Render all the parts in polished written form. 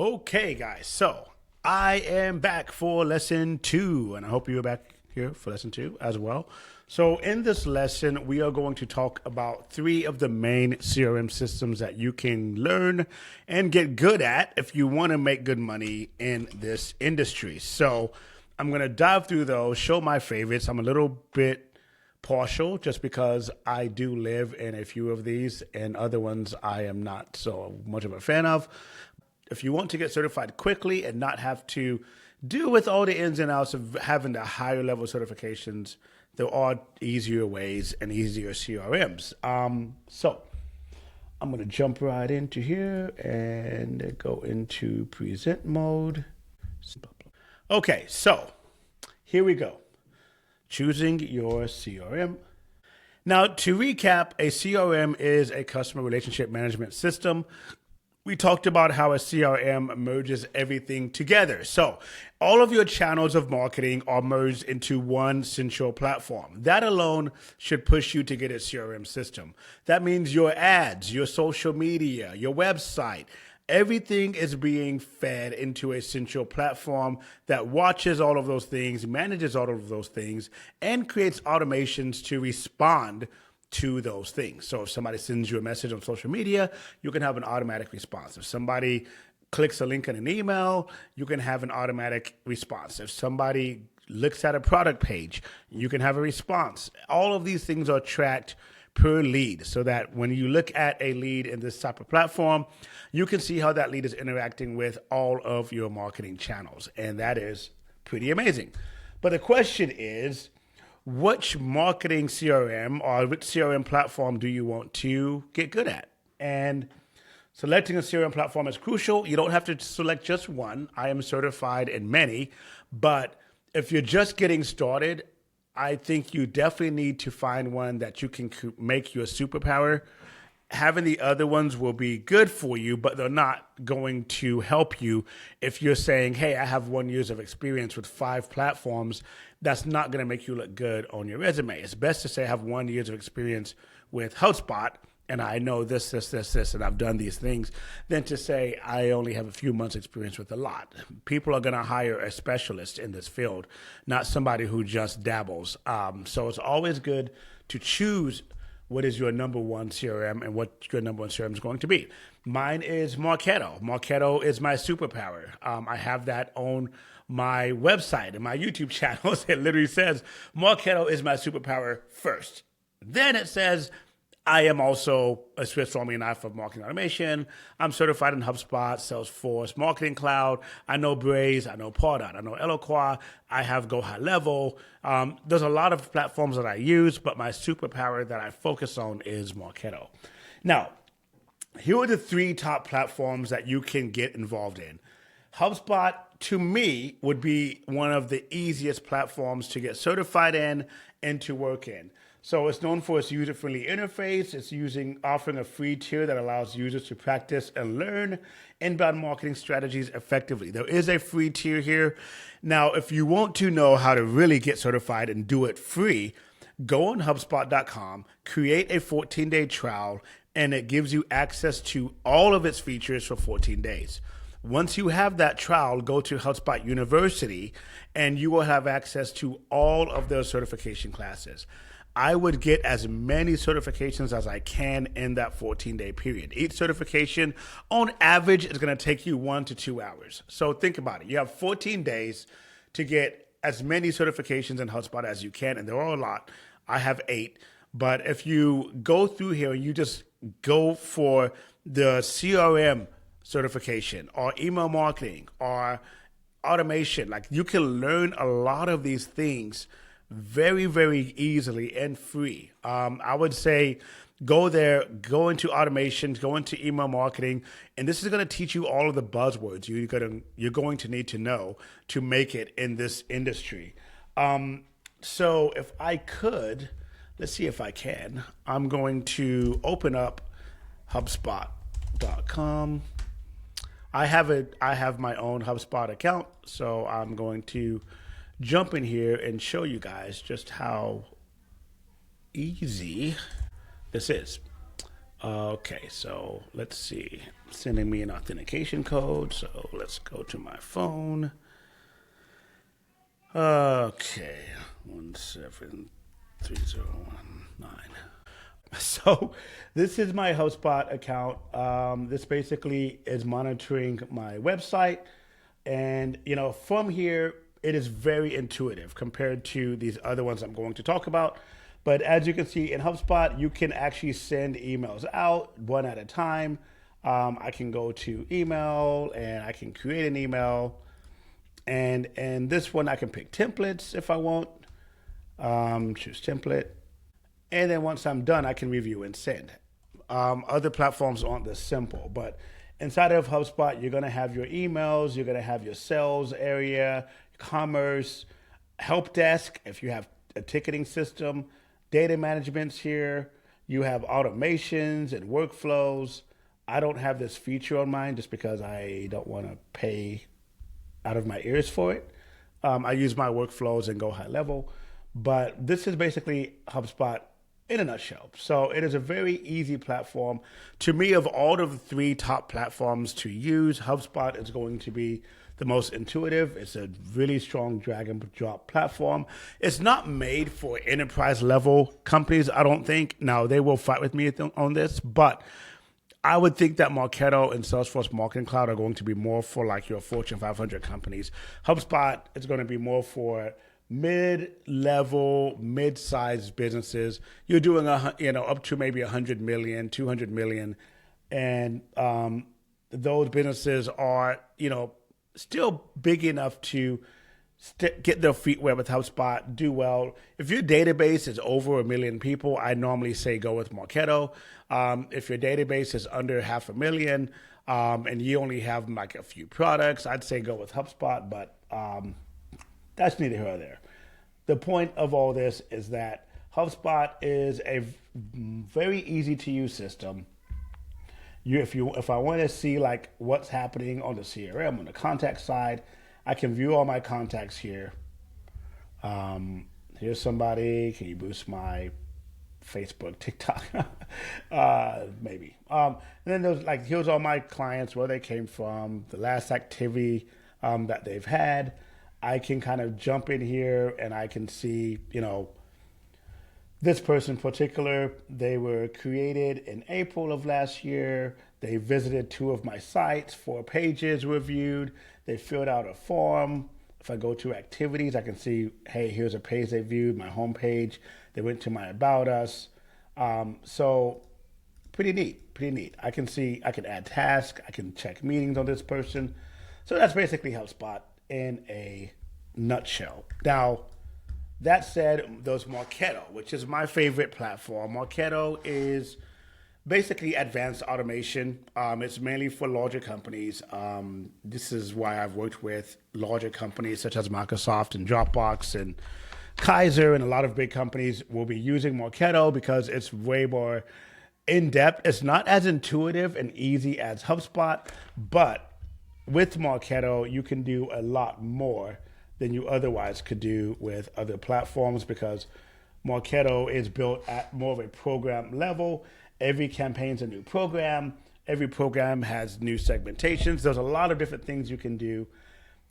Okay, guys, so I am back for lesson 2, and I hope you're back here for lesson 2 as well. So in this lesson, we are going to talk about 3 of the main CRM systems that you can learn and get good at if you want to make good money in this industry. So I'm going to dive through those, show my favorites. I'm a little bit partial just because I do live in a few of these, and other ones I am not so much of a fan of. If you want to get certified quickly and not have to deal with all the ins and outs of having the higher level certifications, there are easier ways and easier CRMs. So I'm going to jump right into here and go into present mode. Okay, so here we go. Choosing your CRM. Now, to recap, a CRM is a customer relationship management system. We talked about how a CRM merges everything together. So all of your channels of marketing are merged into one central platform. That alone should push you to get a CRM system. That means your ads, your social media, your website, everything is being fed into a central platform that watches all of those things, manages all of those things, and creates automations to respond to those things. So if somebody sends you a message on social media, you can have an automatic response. If somebody clicks a link in an email, you can have an automatic response. If somebody looks at a product page, you can have a response. All of these things are tracked per lead so that when you look at a lead in this type of platform, you can see how that lead is interacting with all of your marketing channels. And that is pretty amazing. But the question is, which marketing CRM or which CRM platform do you want to get good at? And selecting a CRM platform is crucial. You don't have to select just one. I am certified in many, but if you're just getting started, I think you definitely need to find one that you can make your superpower. Having the other ones will be good for you, but they're not going to help you if you're saying, hey, I have 1 year of experience with 5 platforms. That's not going to make you look good on your resume. It's best to say I have 1 year of experience with HubSpot and I know this, and I've done these things, than to say I only have a few months experience with a lot. People are going to hire a specialist in this field, not somebody who just dabbles. So it's always good to choose what is your number one CRM and what your number one CRM is going to be. Mine is Marketo. Marketo is my superpower. I have that on my website and my YouTube channels. It literally says Marketo is my superpower first. Then it says I am also a Swiss Army knife of marketing automation. I'm certified in HubSpot, Salesforce Marketing Cloud. I know Braze. I know Pardot. I know Eloqua. I have Go High Level. There's a lot of platforms that I use, but my superpower that I focus on is Marketo. Now, here are the 3 top platforms that you can get involved in. HubSpot, to me, would be one of the easiest platforms to get certified in and to work in. So it's known for its user-friendly interface. It's offering a free tier that allows users to practice and learn inbound marketing strategies effectively. There is a free tier here. Now, if you want to know how to really get certified and do it free, go on HubSpot.com, create a 14-day trial, and it gives you access to all of its features for 14 days. Once you have that trial, go to HubSpot University, and you will have access to all of their certification classes. I would get as many certifications as I can in that 14-day period. Each certification, on average, is going to take you 1 to 2 hours. So think about it. You have 14 days to get as many certifications in HubSpot as you can, and there are a lot. I have 8. But if you go through here and you just go for the CRM certification or email marketing or automation, like you can learn a lot of these things very, very easily and free. I would say go there, go into automations, go into email marketing, and this is going to teach you all of the buzzwords you're going to need to know to make it in this industry. So if I could, let's see if I can. I'm going to open up HubSpot.com. I have my own HubSpot account, so I'm going to jump in here and show you guys just how easy this is. Okay, so let's see. sending me an authentication code. So let's go to my phone. Okay, 173019. So this is my HubSpot account. This basically is monitoring my website. And, from here, it is very intuitive compared to these other ones I'm going to talk about. But as you can see in HubSpot, you can actually send emails out one at a time. I can go to email and I can create an email. And this one, I can pick templates if I want. Choose template. And then once I'm done, I can review and send. Other platforms aren't this simple, but inside of HubSpot, you're going to have your emails, you're going to have your sales area, commerce, help desk, if you have a ticketing system, data management's here, you have automations and workflows. I don't have this feature on mine just because I don't want to pay out of my ears for it. I use my workflows and go high level, but this is basically HubSpot in a nutshell. So it is a very easy platform. To me, of all of the 3 top platforms to use, HubSpot is going to be the most intuitive. It's a really strong drag and drop platform. It's not made for enterprise level companies, I don't think. Now, they will fight with me on this, but I would think that Marketo and Salesforce Marketing Cloud are going to be more for like your Fortune 500 companies. HubSpot is going to be more for mid-level, mid-sized businesses. You're doing up to maybe 100 million, 200 million, and those businesses are still big enough to get their feet wet with HubSpot, do well. If your database is over 1 million people, I normally say go with Marketo. If your database is under 500,000 and you only have like a few products, I'd say go with HubSpot, but that's neither here nor there. The point of all this is that HubSpot is a very easy to use system. If I want to see like what's happening on the CRM, on the contact side, I can view all my contacts here. Here's somebody. Can you boost my Facebook, TikTok? Maybe. And then there's here's all my clients, where they came from, the last activity that they've had. I can kind of jump in here and I can see, this person in particular, they were created in April of last year. They visited 2 of my sites, 4 pages reviewed. They filled out a form. If I go to activities, I can see, hey, here's a page they viewed, my homepage. They went to my About Us. So pretty neat. I can add tasks. I can check meetings on this person. So that's basically HubSpot in a nutshell. Now, that said, there's Marketo, which is my favorite platform. Marketo is basically advanced automation. It's mainly for larger companies. This is why I've worked with larger companies such as Microsoft and Dropbox and Kaiser, and a lot of big companies will be using Marketo because it's way more in-depth. It's not as intuitive and easy as HubSpot, but with Marketo, you can do a lot more than you otherwise could do with other platforms because Marketo is built at more of a program level. Every campaign's a new program. Every program has new segmentations. There's a lot of different things you can do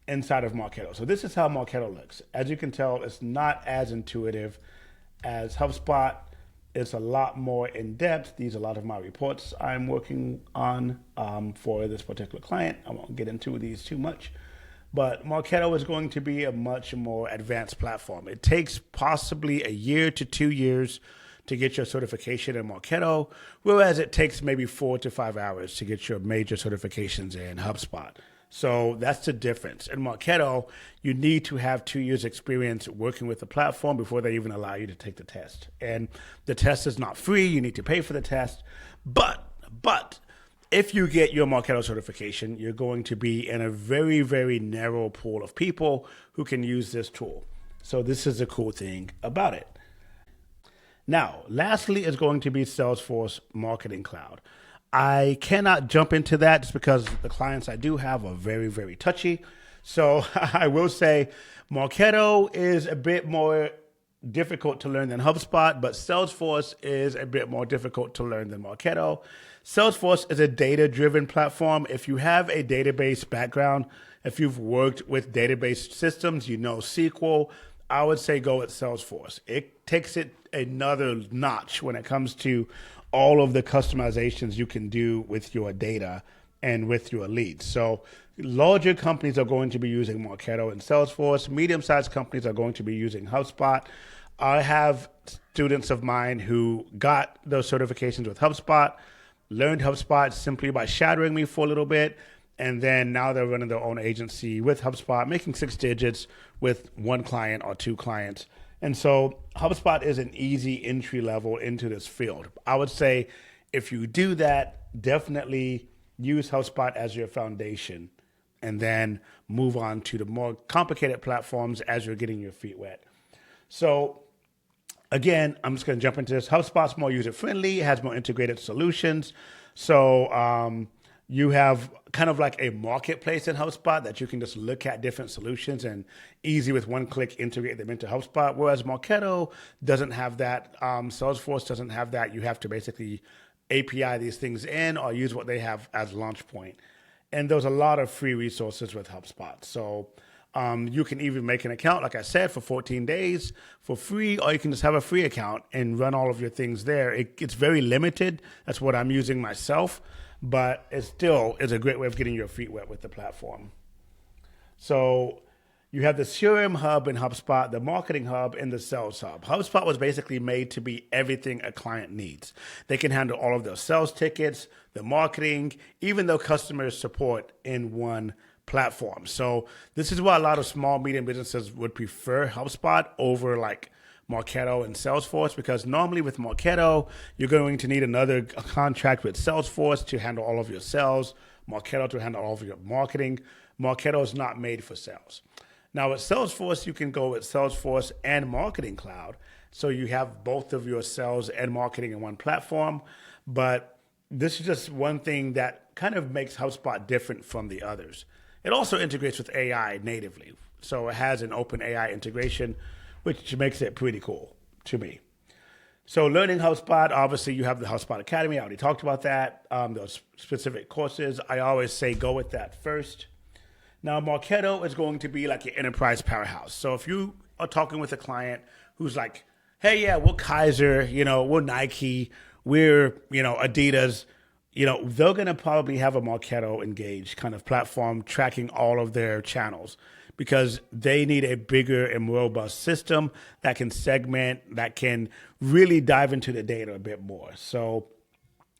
inside of Marketo. So this is how Marketo looks. As you can tell, it's not as intuitive as HubSpot. It's a lot more in depth. These are a lot of my reports I'm working on for this particular client. I won't get into these too much. But Marketo is going to be a much more advanced platform. It takes possibly a year to 2 years to get your certification in Marketo, whereas it takes maybe 4 to 5 hours to get your major certifications in HubSpot. So that's the difference. In Marketo, you need to have 2 years experience working with the platform before they even allow you to take the test. And the test is not free. You need to pay for the test. But if you get your Marketo certification, you're going to be in a very, very narrow pool of people who can use this tool. So this is the cool thing about it. Now, lastly is going to be Salesforce Marketing Cloud. I cannot jump into that just because the clients I do have are very, very touchy. So I will say Marketo is a bit more difficult to learn than HubSpot, but Salesforce is a bit more difficult to learn than Marketo. Salesforce is a data-driven platform. If you have a database background, if you've worked with database systems, you know SQL, I would say go with Salesforce. It takes it another notch when it comes to all of the customizations you can do with your data and with your leads. So larger companies are going to be using Marketo and Salesforce. Medium-sized companies are going to be using HubSpot. I have students of mine who got those certifications with HubSpot, learned HubSpot simply by shadowing me for a little bit, and then now they're running their own agency with HubSpot, making 6 digits with 1 client or 2 clients. And so HubSpot is an easy entry level into this field. I would say if you do that, definitely use HubSpot as your foundation and then move on to the more complicated platforms as you're getting your feet wet. So again, I'm just going to jump into this. HubSpot's more user-friendly, has more integrated solutions. So you have kind of like a marketplace in HubSpot that you can just look at different solutions and easy with one click integrate them into HubSpot, whereas Marketo doesn't have that. Salesforce doesn't have that. You have to basically API these things in or use what they have as launch point. And there's a lot of free resources with HubSpot. So you can even make an account, like I said, for 14 days for free, or you can just have a free account and run all of your things there. It's very limited. That's what I'm using myself, but it still is a great way of getting your feet wet with the platform. So you have the CRM hub in HubSpot, the marketing hub, and the sales hub. HubSpot was basically made to be everything a client needs. They can handle all of their sales tickets, the marketing, even their customer support in one platform. So this is why a lot of small, medium businesses would prefer HubSpot over like Marketo and Salesforce, because normally with Marketo, you're going to need another contract with Salesforce to handle all of your sales, Marketo to handle all of your marketing. Marketo is not made for sales. Now with Salesforce, you can go with Salesforce and Marketing Cloud. So you have both of your sales and marketing in one platform. But this is just one thing that kind of makes HubSpot different from the others. It also integrates with AI natively. So it has an open AI integration, which makes it pretty cool to me. So learning HubSpot, obviously you have the HubSpot Academy. I already talked about that. Those specific courses, I always say go with that first. Now, Marketo is going to be like your enterprise powerhouse. So if you are talking with a client who's like, hey, yeah, we're Kaiser, we're Nike, we're, Adidas, they're going to probably have a Marketo engaged kind of platform tracking all of their channels because they need a bigger and more robust system that can segment, that can really dive into the data a bit more. So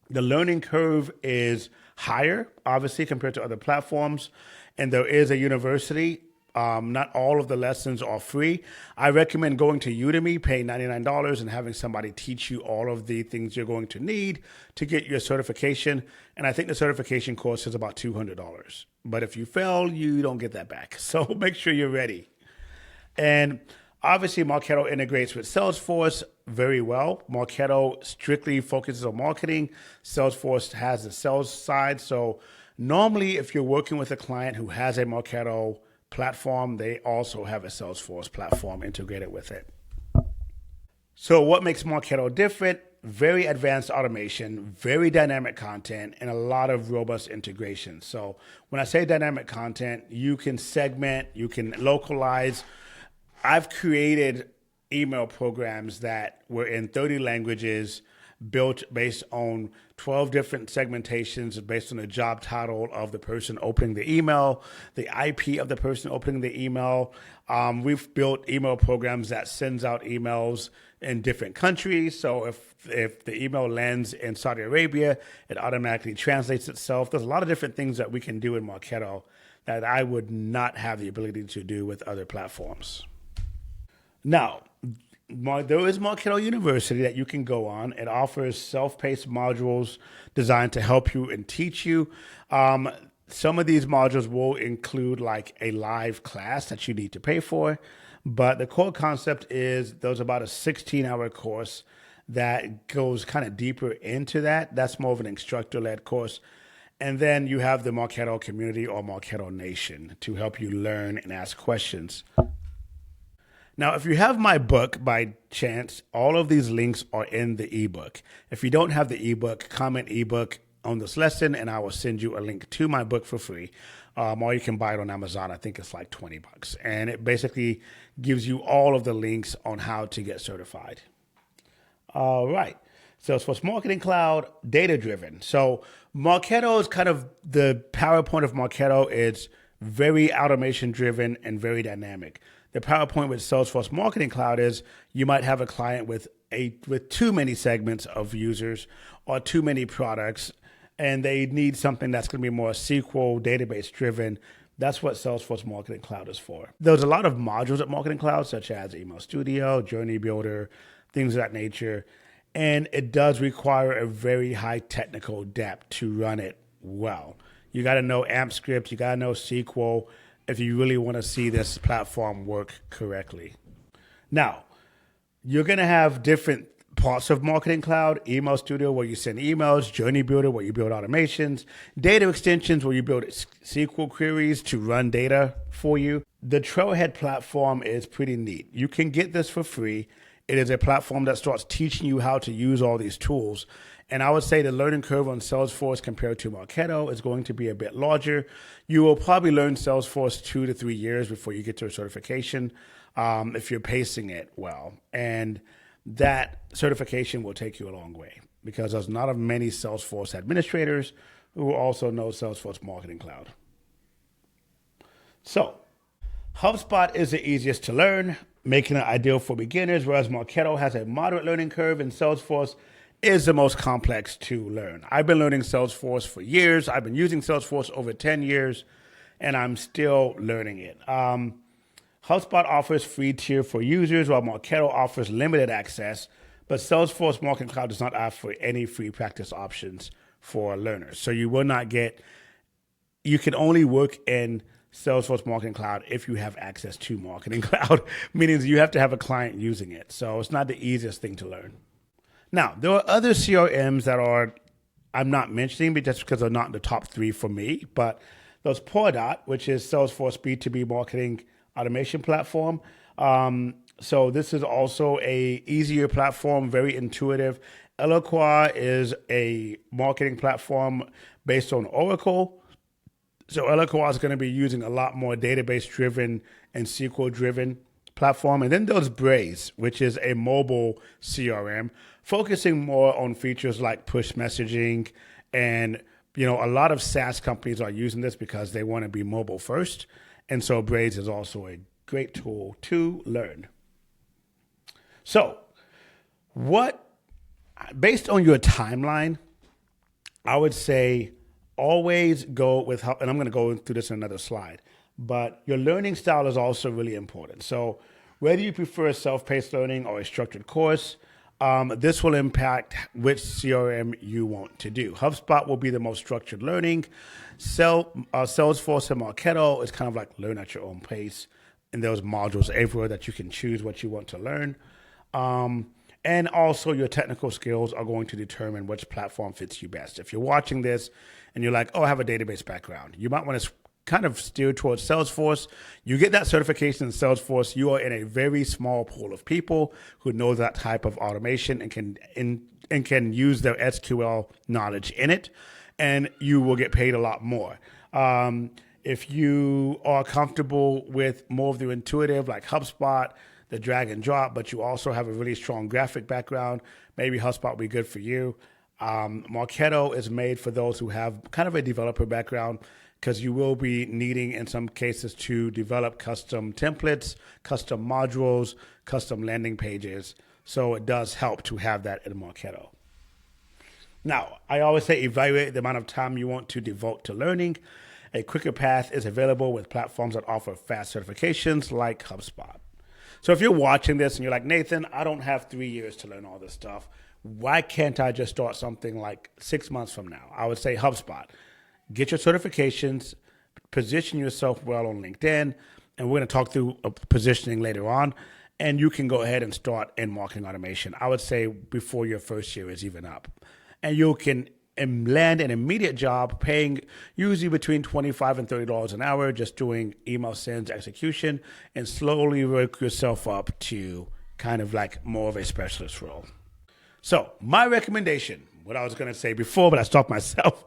the learning curve is higher, obviously, compared to other platforms. And there is a university. Not all of the lessons are free. I recommend going to Udemy, paying $99 and having somebody teach you all of the things you're going to need to get your certification. And I think the certification course is about $200. But if you fail, you don't get that back. So make sure you're ready. And obviously, Marketo integrates with Salesforce very well. Marketo strictly focuses on marketing. Salesforce has the sales side. So normally, if you're working with a client who has a Marketo platform, they also have a Salesforce platform integrated with it. So what makes Marketo different? Very advanced automation, very dynamic content, and a lot of robust integration. So when I say dynamic content, you can segment, you can localize. I've created email programs that were in 30 languages, built based on 12 different segmentations based on the job title of the person opening the email, the IP of the person opening the email. We've built email programs that sends out emails in different countries. So if the email lands in Saudi Arabia, it automatically translates itself. There's a lot of different things that we can do in Marketo that I would not have the ability to do with other platforms. Now, there is Marketo University that you can go on. It offers self-paced modules designed to help you and teach you. Some of these modules will include like a live class that you need to pay for. But the core concept is there's about a 16-hour course that goes kind of deeper into that. That's more of an instructor-led course. And then you have the Marketo community or Marketo Nation to help you learn and ask questions. Now, if you have my book by chance, all of these links are in the ebook. If you don't have the ebook, comment ebook on this lesson, and I will send you a link to my book for free. Or you can buy it on Amazon. I think it's like $20. And it basically gives you all of the links on how to get certified. All right. Salesforce Marketing Cloud, data-driven. So Marketo is kind of the PowerPoint of Marketo. It's very automation-driven and very dynamic. The PowerPoint with Salesforce Marketing Cloud is you might have a client with too many segments of users or too many products, and they need something that's going to be more SQL database-driven. That's what Salesforce Marketing Cloud is for. There's a lot of modules at Marketing Cloud, such as Email Studio, Journey Builder, things of that nature. And it does require a very high technical depth to run it well. You got to know AMP script, you got to know SQL if you really want to see this platform work correctly. Now, you're going to have different parts of Marketing Cloud: Email Studio, where you send emails; Journey Builder, where you build automations; data extensions, where you build SQL queries to run data for you. The Trailhead platform is pretty neat. You can get this for free. It is a platform that starts teaching you how to use all these tools. And I would say the learning curve on Salesforce compared to Marketo is going to be a bit larger. You will probably learn Salesforce 2 to 3 years before you get to a certification, if you're pacing it well. And that certification will take you a long way because there's not many Salesforce administrators who also know Salesforce Marketing Cloud. So HubSpot is the easiest to learn, making it ideal for beginners, whereas Marketo has a moderate learning curve and Salesforce is the most complex to learn. I've been learning Salesforce for years. I've been using Salesforce over 10 years, and I'm still learning it. HubSpot offers free tier for users, while Marketo offers limited access, but Salesforce Marketing Cloud does not offer any free practice options for learners. So you can only work in Salesforce Marketing Cloud if you have access to Marketing Cloud, meaning you have to have a client using it. So it's not the easiest thing to learn. Now, there are other CRMs that I'm not mentioning just because they're not in the top 3 for me, but there's Pardot, which is Salesforce B2B marketing automation platform. So this is also a easier platform, very intuitive. Eloqua is a marketing platform based on Oracle. So Eloqua is going to be using a lot more database-driven and SQL-driven platform. And then there's Braze, which is a mobile CRM, focusing more on features like push messaging. And, a lot of SaaS companies are using this because they want to be mobile first. And so Braze is also a great tool to learn. So based on your timeline, I would say always go with help. And I'm going to go through this in another slide. But your learning style is also really important. So whether you prefer self-paced learning or a structured course, this will impact which CRM you want to do. HubSpot will be the most structured learning. Salesforce and Marketo is kind of like learn at your own pace. And there's modules everywhere that you can choose what you want to learn. And also your technical skills are going to determine which platform fits you best. If you're watching this and you're like, oh, I have a database background, you might want to kind of steer towards Salesforce. You get that certification in Salesforce, you are in a very small pool of people who know that type of automation and can use their SQL knowledge in it, and you will get paid a lot more. If you are comfortable with more of the intuitive, like HubSpot, the drag and drop, but you also have a really strong graphic background, maybe HubSpot will be good for you. Marketo is made for those who have kind of a developer background, because you will be needing, in some cases, to develop custom templates, custom modules, custom landing pages. So it does help to have that in Marketo. Now, I always say evaluate the amount of time you want to devote to learning. A quicker path is available with platforms that offer fast certifications like HubSpot. So if you're watching this and you're like, Nathan, I don't have 3 years to learn all this stuff. Why can't I just start something like 6 months from now? I would say HubSpot. Get your certifications, position yourself well on LinkedIn, and we're going to talk through positioning later on, and you can go ahead and start in marketing automation, I would say before your first year is even up. And you can land an immediate job paying usually between $25 and $30 an hour, just doing email sends execution, and slowly work yourself up to kind of like more of a specialist role. So my recommendation, what I was going to say before, but I stopped myself.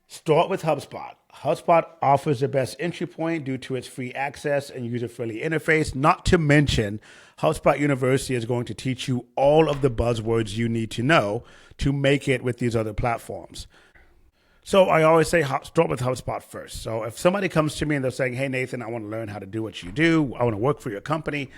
Start with HubSpot. HubSpot offers the best entry point due to its free access and user-friendly interface. Not to mention, HubSpot University is going to teach you all of the buzzwords you need to know to make it with these other platforms. So I always say start with HubSpot first. So if somebody comes to me and they're saying, hey, Nathan, I want to learn how to do what you do. I want to work for your company.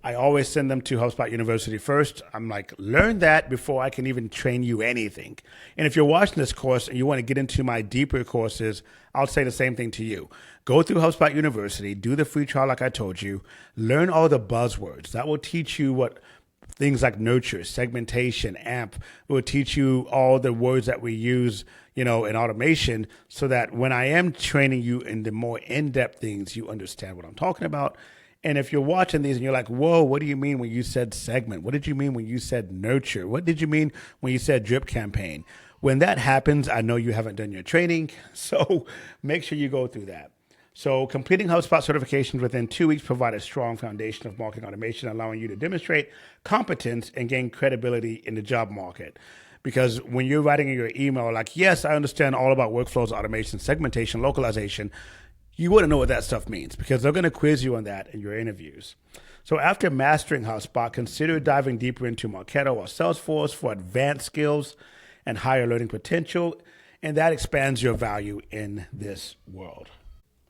I always send them to HubSpot University first. I'm like, learn that before I can even train you anything. And if you're watching this course and you want to get into my deeper courses, I'll say the same thing to you. Go through HubSpot University, do the free trial like I told you, learn all the buzzwords. That will teach you what things like nurture, segmentation, AMP. It will teach you all the words that we use, in automation, so that when I am training you in the more in-depth things, you understand what I'm talking about. And if you're watching these and you're like, whoa, what do you mean when you said segment? What did you mean when you said nurture? What did you mean when you said drip campaign? When that happens, I know you haven't done your training. So make sure you go through that. So completing HubSpot certifications within 2 weeks provide a strong foundation of marketing automation, allowing you to demonstrate competence and gain credibility in the job market. Because when you're writing in your email, like, yes, I understand all about workflows, automation, segmentation, localization, you wouldn't know what that stuff means because they're going to quiz you on that in your interviews. So after mastering HubSpot, consider diving deeper into Marketo or Salesforce for advanced skills and higher learning potential, and that expands your value in this world.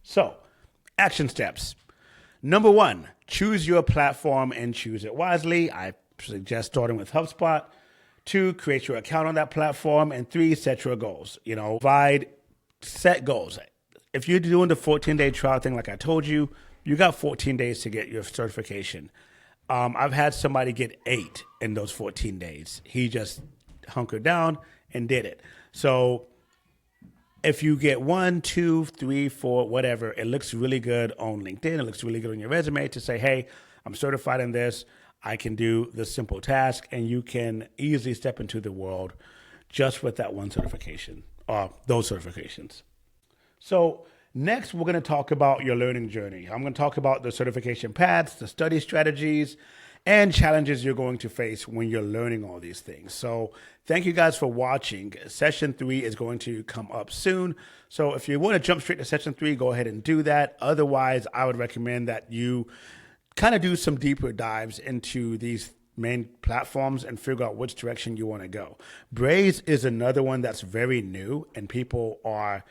So, action steps. Number 1, choose your platform and choose it wisely. I suggest starting with HubSpot. 2, create your account on that platform. And 3, set your goals. Set goals. If you're doing the 14-day trial thing like I told you, you got 14 days to get your certification. I've had somebody get 8 in those 14 days. He just hunkered down and did it. So if you get 1, 2, 3, 4, whatever, it looks really good on LinkedIn. It looks really good on your resume to say, hey, I'm certified in this. I can do this simple task, and you can easily step into the world just with that one certification or those certifications. So next, we're going to talk about your learning journey. I'm going to talk about the certification paths, the study strategies, and challenges you're going to face when you're learning all these things. So thank you guys for watching. Session 3 is going to come up soon. So if you want to jump straight to session 3, go ahead and do that. Otherwise, I would recommend that you kind of do some deeper dives into these main platforms and figure out which direction you want to go. Braze is another one that's very new, and people are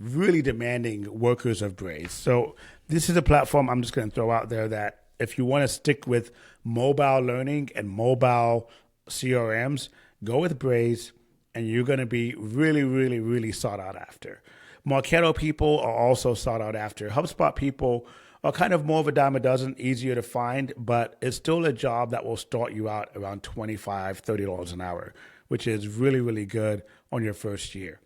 really demanding workers of Braze. So this is a platform I'm just going to throw out there that if you want to stick with mobile learning and mobile CRMs, go with Braze, and you're going to be really, really, really sought out after. Marketo people are also sought out after. HubSpot people are kind of more of a dime a dozen, easier to find, but it's still a job that will start you out around $25, $30 an hour, which is really, really good on your first year.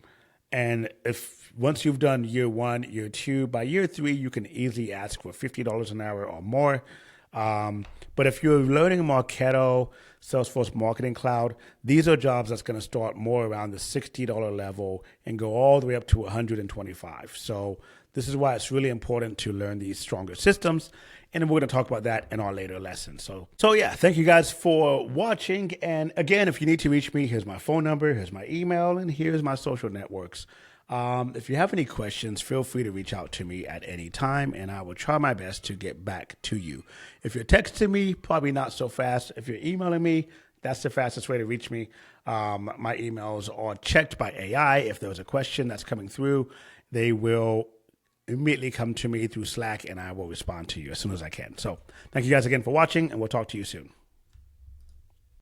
And if once you've done year 1, year 2, by year 3, you can easily ask for $50 an hour or more. But if you're learning Marketo, Salesforce Marketing Cloud, these are jobs that's going to start more around the $60 level and go all the way up to $125. So this is why it's really important to learn these stronger systems. And we're going to talk about that in our later lessons. So yeah, thank you guys for watching. And again, if you need to reach me, here's my phone number, here's my email, and here's my social networks. If you have any questions, feel free to reach out to me at any time, and I will try my best to get back to you. If you're texting me, probably not so fast. If you're emailing me, that's the fastest way to reach me. My emails are checked by AI. If there's a question that's coming through, they will immediately come to me through Slack, and I will respond to you as soon as I can. So thank you guys again for watching, and we'll talk to you soon.